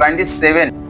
27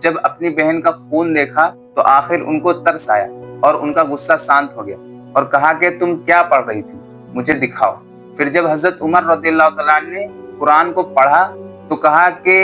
جب اپنی بہن کا خون دیکھا تو آخر ان کو ترس آیا اور ان کا غصہ شانت ہو گیا اور کہا کہ تم کیا پڑھ رہی تھی، مجھے دکھاؤ۔ پھر جب حضرت عمر رضی اللہ تعالیٰ عنہ نے قرآن کو پڑھا تو کہا کہ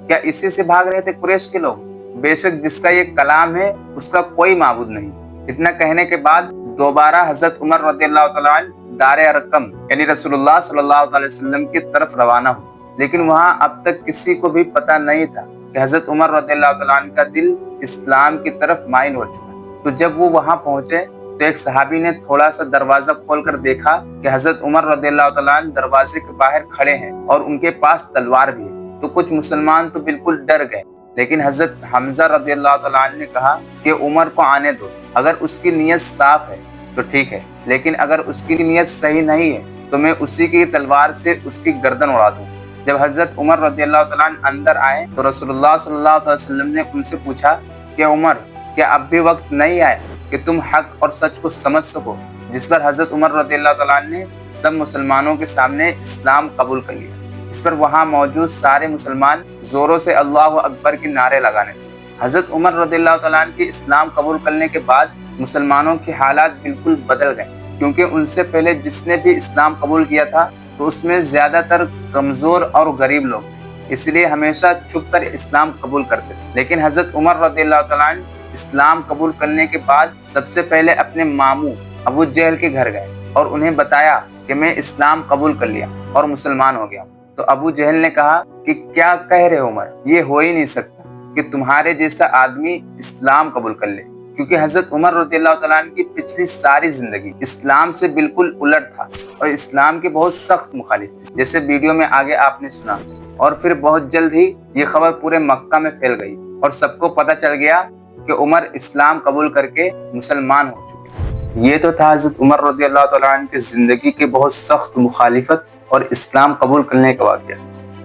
کیا اسی سے بھاگ رہے تھے قریش کے لوگ؟ بے شک جس کا یہ کلام ہے اس کا کوئی معبود نہیں۔ اتنا کہنے کے بعد دوبارہ حضرت عمر رضی اللہ تعالیٰ عنہ دار ارقم یعنی رسول اللہ صلی اللہ علیہ وسلم کی طرف روانہ ہوئے، لیکن وہاں اب تک کسی کو بھی پتہ نہیں تھا کہ حضرت عمر رضی اللہ تعالیٰ عنہ کا دل اسلام کی طرف مائل ہو چکا۔ تو جب وہ وہاں پہنچے تو ایک صحابی نے تھوڑا سا دروازہ کھول کر دیکھا کہ حضرت عمر رضی اللہ تعالیٰ عنہ دروازے کے باہر کھڑے ہیں اور ان کے پاس تلوار بھی ہے۔ تو کچھ مسلمان تو بالکل ڈر گئے، لیکن حضرت حمزہ رضی اللہ تعالیٰ عنہ نے کہا کہ عمر کو آنے دو، اگر اس کی نیت صاف ہے تو ٹھیک ہے، لیکن اگر اس کی نیت صحیح نہیں ہے تو میں اسی کی تلوار سے اس کی گردن اڑا دوں۔ جب حضرت عمر رضی اللہ تعالیٰ عنہ اندر آئے تو رسول اللہ صلی اللہ علیہ وسلم نے ان سے پوچھا کہ عمر، کیا اب بھی وقت نہیں آیا کہ تم حق اور سچ کو سمجھ سکو؟ جس پر حضرت عمر رضی اللہ تعالیٰ عنہ نے سب مسلمانوں کے سامنے اسلام قبول کر لیا۔ اس پر وہاں موجود سارے مسلمان زوروں سے اللہ اکبر کے نعرے لگانے لگے۔ حضرت عمر رضی اللہ تعالیٰ عنہ کے اسلام قبول کرنے کے بعد مسلمانوں کے حالات بالکل بدل گئے، کیونکہ ان سے پہلے جس نے بھی اسلام قبول کیا تھا تو اس میں زیادہ تر کمزور اور غریب لوگ تھے، اس لیے ہمیشہ چھپ کر اسلام قبول کرتے تھے۔ لیکن حضرت عمر رضی اللہ تعالیٰ عنہ اسلام قبول کرنے کے بعد سب سے پہلے اپنے ماموں ابو جہل کے گھر گئے اور انہیں بتایا کہ میں اسلام قبول کر لیا اور مسلمان ہو گیا۔ تو ابو جہل نے کہا کہ کیا کہہ رہے عمر، یہ ہو ہی نہیں سکتا کہ تمہارے جیسا آدمی اسلام قبول کر لے، کیونکہ حضرت عمر رضی اللہ تعالیٰ عنہ کی پچھلی ساری زندگی اسلام سے بالکل الٹ تھا اور اسلام کے بہت سخت مخالف تھے، جیسے ویڈیو میں آگے آپ نے سنا۔ اور پھر بہت جلد ہی یہ خبر پورے مکہ میں پھیل گئی اور سب کو پتہ چل گیا کہ عمر اسلام قبول کر کے مسلمان ہو چکے۔ یہ تو تھا حضرت عمر رضی اللہ تعالیٰ عنہ کی زندگی کے بہت سخت مخالفت اور اسلام قبول کرنے کا واقعہ۔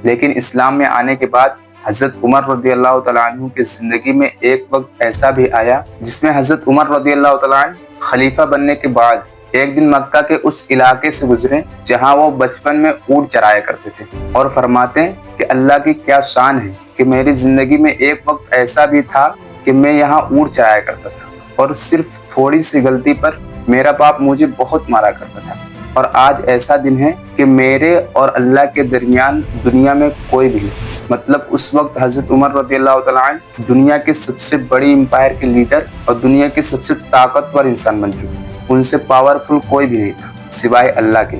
لیکن اسلام میں آنے کے بعد حضرت عمر رضی اللہ تعالیٰ عنہ کی زندگی میں ایک وقت ایسا بھی آیا جس میں حضرت عمر رضی اللہ تعالیٰ عنہ خلیفہ بننے کے بعد ایک دن مکہ کے اس علاقے سے گزرے جہاں وہ بچپن میں اونٹ چرایا کرتے تھے، اور فرماتے ہیں کہ اللہ کی کیا شان ہے کہ میری زندگی میں ایک وقت ایسا بھی تھا کہ میں یہاں اونٹ چرایا کرتا تھا اور صرف تھوڑی سی غلطی پر میرا باپ مجھے بہت مارا کرتا تھا، اور آج ایسا دن ہے کہ میرے اور اللہ کے درمیان دنیا میں کوئی بھی نہیں۔ مطلب اس وقت حضرت عمر رضی اللہ تعالیٰ عنہ دنیا کے سب سے بڑی امپائر کے لیڈر اور دنیا کے سب سے طاقتور انسان بن چکے تھے۔ ان سے پاورفل کوئی بھی نہیں تھا سوائے اللہ کے۔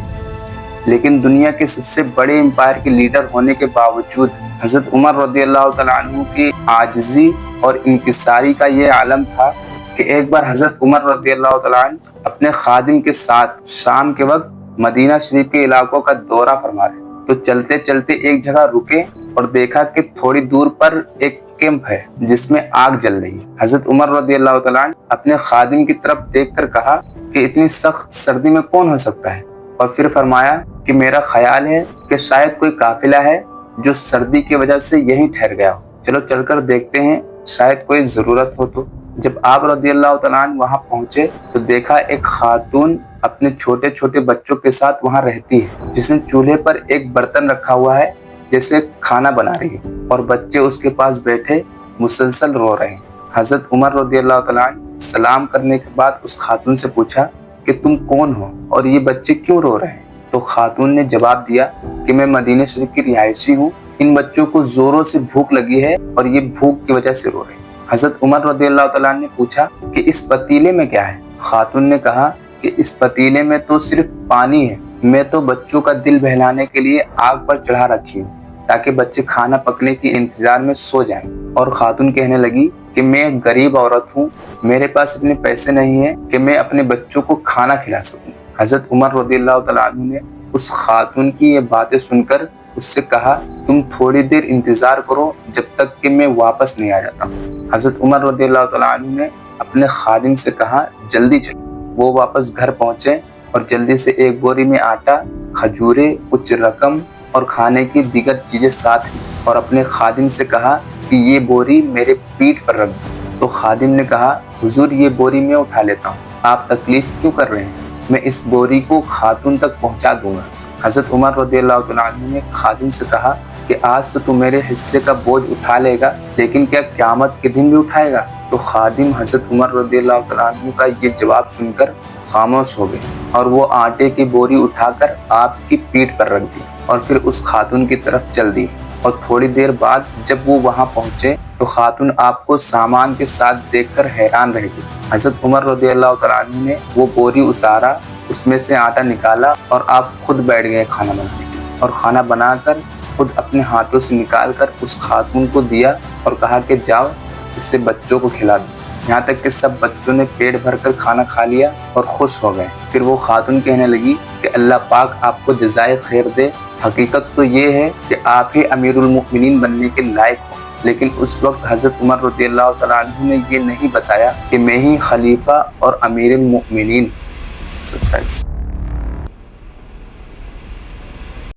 لیکن دنیا کے سب سے بڑے امپائر کے لیڈر ہونے کے باوجود حضرت عمر رضی اللہ تعالیٰ عنہ کی عاجزی اور انکساری کا یہ عالم تھا کہ ایک بار حضرت عمر رضی اللہ تعالیٰ عنہ اپنے خادم کے ساتھ شام کے وقت مدینہ شریف کے علاقوں کا دورہ فرما رہے تو چلتے چلتے ایک جگہ رکے اور دیکھا کہ تھوڑی دور پر ایک کیمپ ہے جس میں آگ جل رہی ہے۔ حضرت عمر رضی اللہ تعالیٰ عنہ اپنے خادم کی طرف دیکھ کر کہا کہ اتنی سخت سردی میں کون ہو سکتا ہے، اور پھر فرمایا کہ میرا خیال ہے کہ شاید کوئی قافلہ ہے جو سردی کی وجہ سے یہیں ٹھہر گیا ہو، چلو چل کر دیکھتے ہیں، شاید کوئی ضرورت ہو تو۔ جب آپ رضی اللہ تعالیٰ عنہ وہاں پہنچے تو دیکھا ایک خاتون اپنے چھوٹے چھوٹے بچوں کے ساتھ وہاں رہتی ہے، جس نے چولہے پر ایک برتن رکھا ہوا ہے جیسے کھانا بنا رہی ہے، اور بچے اس کے پاس بیٹھے مسلسل رو رہے ہیں۔ حضرت عمر رضی اللہ تعالیٰ عنہ سلام کرنے کے بعد اس خاتون سے پوچھا کہ تم کون ہو اور یہ بچے کیوں رو رہے ہیں؟ تو خاتون نے جواب دیا کہ میں مدینہ شریف کی رہائشی ہوں، ان بچوں کو زوروں سے بھوک لگی ہے اور یہ بھوک کی وجہ سے رو رہے ہیں۔ حضرت عمر رضی اللہ تعالیٰ عنہ نے پوچھا کہ اس پتیلے میں کیا ہے؟ خاتون نے کہا کہ اس پتیلے میں تو صرف پانی ہے، میں تو بچوں کا دل بہلانے کے لیے آگ پر چڑھا رکھی ہوں تاکہ بچے کھانا پکنے کے انتظار میں سو جائیں۔ اور خاتون کہنے لگی کہ میں ایک غریب عورت ہوں، میرے پاس اتنے پیسے نہیں ہیں کہ میں اپنے بچوں کو کھانا کھلا سکوں۔ حضرت عمر رضی اللہ تعالیٰ عنہ نے اس خاتون کی یہ باتیں سن کر اس سے کہا تم تھوڑی دیر انتظار کرو جب تک کہ میں واپس نہیں آ جاتا ہوں۔ حضرت عمر رضی اللہ تعالیٰ عنہ نے اپنے خادم سے کہا جلدی چلو۔ وہ واپس گھر پہنچے اور جلدی سے ایک بوری میں آٹا، کھجورے، کچھ رقم اور کھانے کی دیگر چیزیں ساتھ لی اور اپنے خادم سے کہا کہ یہ بوری میرے پیٹھ پر رکھ دو۔ تو خادم نے کہا حضور یہ بوری میں اٹھا لیتا ہوں، آپ تکلیف کیوں کر رہے ہیں، میں اس بوری کو خاتون تک پہنچا دوں گا۔ حضرت عمر رضی اللہ عنہ نے خادم سے کہا کہ آج تو میرے حصے کا بوجھ اٹھا لے گا لیکن کیا قیامت کے دن بھی اٹھائے گا؟ تو خادم حضرت عمر رضی اللہ تعالیٰ عنہ کا یہ جواب سن کر خاموش ہو گئے اور وہ آٹے کی بوری اٹھا کر آپ کی پیٹھ پر رکھ دی اور پھر اس خاتون کی طرف چل دی۔ اور تھوڑی دیر بعد جب وہ وہاں پہنچے تو خاتون آپ کو سامان کے ساتھ دیکھ کر حیران رہ گئی۔ حضرت عمر رضی اللہ تعالیٰ عنہ نے وہ بوری اتارا، اس میں سے آٹا نکالا اور آپ خود بیٹھ گئے کھانا بنانے اور کھانا بنا کر خود اپنے ہاتھوں سے نکال کر اس خاتون کو دیا اور کہا کہ جاؤ اسے بچوں کو کھلا دو۔ یہاں تک کہ سب بچوں نے پیٹ بھر کر کھانا کھا لیا اور خوش ہو گئے۔ پھر وہ خاتون کہنے لگی کہ اللہ پاک آپ کو جزائے خیر دے، حقیقت تو یہ ہے کہ آپ ہی امیر المؤمنین بننے کے لائق ہو، لیکن اس وقت حضرت عمر رضی اللہ تعالیٰ عنہ نے یہ نہیں بتایا کہ میں ہی خلیفہ اور امیر المؤمنین۔ سبسکرائب